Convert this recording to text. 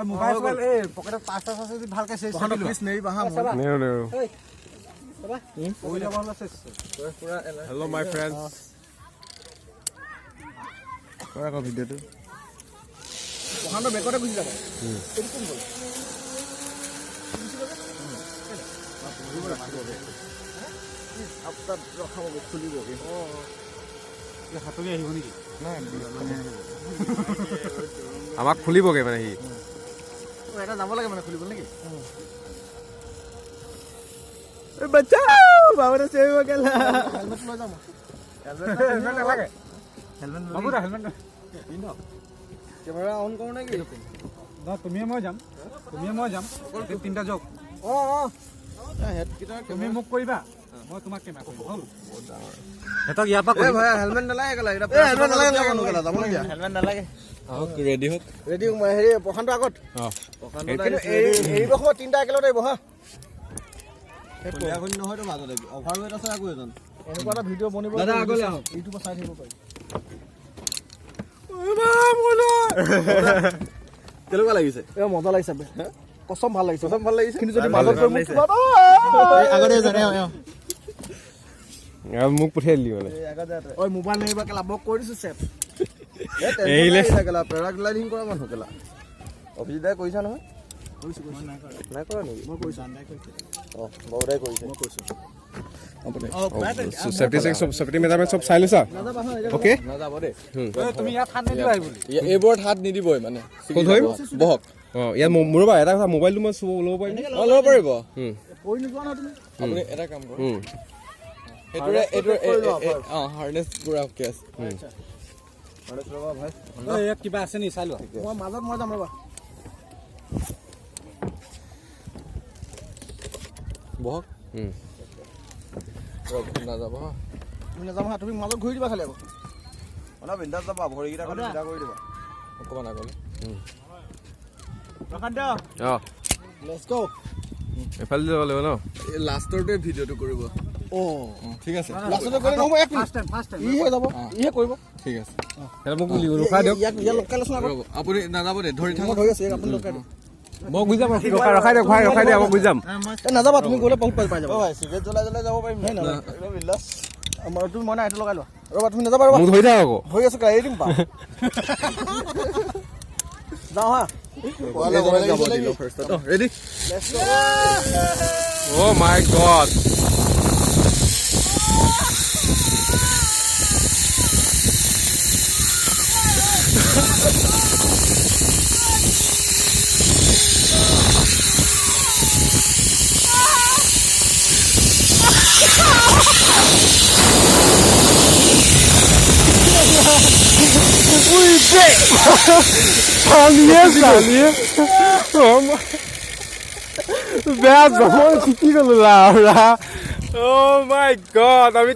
और मोबाइल ए पॉकेट पास আছে যদি ভালকে সেভ কৰি প্লিজ নেই বাহা নেও ওই যাব হলো শেষ পুৰা হেল্ল' মাই ফ্ৰেণ্ডছ কৰা ক ভিডিঅ'টো ওখানে বেকতে গুছি যাব কোন কোন বল আপনার রখাবো খুলিবগে ও হাতকে আহিব নেকি না আমাক খুলিবগে মানে সি এটা যাব লাগে মানে খুলিব নেকি বাঁচাও বাবারে সেভ গেলা হেলমেট লৈ যাম হেলমেট লাগে হেলমেট বাবুরা হেলমেট পিন ক্যামেরা অন করো নাকি না তুমি মই যাম তিনটা জব অ হেড কিটা তুমি মোক কইবা মই তোমাক কেমা কইম হল হেতক ইয়া পা কই ভাই হেলমেট নালাগে গলা এটা হেলমেট নালাগে যাব নগলা যাব নাকি হেলমেট নালাগে ৰেডি হোক হেৰি প্ৰশান্ত আগত প্ৰশান্ত এই বখ তিনটা একেলতে আহিব হা পুলিয়া কোন নহয়তো মাজতে অভাৰৱেট আছে আকৌ এজন এনেকুৱা এটা ভিডিঅ' বনিব দাদা আগলৈ আহক ইউটিউবত চাই থাকিব পাৰি কেনেকুৱা লাগিছে এ মজা লাগিছে কসম ভাল লাগিছে কিন্তু যদি মাজত গৈ মোক কিবা আগতে জানে মোক পঠিয়াই দিলি মানে ওই মোবাইল নেইবা কেলা বক কৰি দিছো সেট এইলে কেলা পেৰাগ্লাইডিং কৰা মানুহ কেলা অভিজিদাই কৈছা নহয় নাই কৰা নেকি মই কৈছো আন্দাই কৈছে অ বৌদাই কৈছে মই কৈছো সেফটি মেজাৰমেণ্ট চব চাই লৈছা অ'কে নাযাব দে তুমি ইয়াত হাত নিদিবা বুলি এইবোৰত হাত নিদিবই মানে ক'ত ধৰিম বহক অঁ ইয়াত মোৰ বা এটা কথা মোবাইলটো মই ল'ব পাৰিম ল'ব পাৰিব কৈ নোযোৱা নহয় তুমি আপুনি এটা কাম কৰক এইটো হাৰ্নেছ পুৰা অ'কে আছে হাৰ্নেছ ৰবা ভাই ইয়াত কিবা আছে নি চাই লোৱা মই মাজত মই যাম ৰবা বহক নাযাব হা তুমি নাযাব হা তুমি মাজত ঘূৰি দিবা খালি আকৌ মানে বিন্দাছ যাবা ভৰিকেইটা খালি চিধা কৰি দিবা অকমান আগলৈ প্ৰশান্ত অঁ লেটছ গো এফালে যাব লাগিব ন লাষ্টৰটোৱে ভিডিঅ'টো কৰিব ঠিক আছে লাষ্টৰটো কৰি নহ'ব এক ফাৰ্ষ্ট টাইম ই হৈ যাব ইহে কৰিব ঠিক আছে মোক ৰখাই দিয়ক ইয়াক লগাই লৈছো আগত আপুনি নাযাব দে ধৰি থাকক ধৰি আছে আপুনি লগাই দিয়ক মই বুজি যাম ৰখাই দিয়ক ভাই ৰখাই দিয়া মই বুজি যাম নাযাবা তুমি গ'লে বহুত পাই যাব ভাই চিগাৰেট জ্বলাই যাব পাৰিম নাই না বিল্লাছ আমাৰ তুমি মনে আইটো লগাই লোৱা ৰবা তুমি নাযাবা ৰবা মোক ধৰি থাক আকৌ হৈ আছে এৰি দিম পা যাওঁ হা ৰেডি অ' মাই গড বেয়া জমন শিকি গলো ৰা অ' মাই গড আমি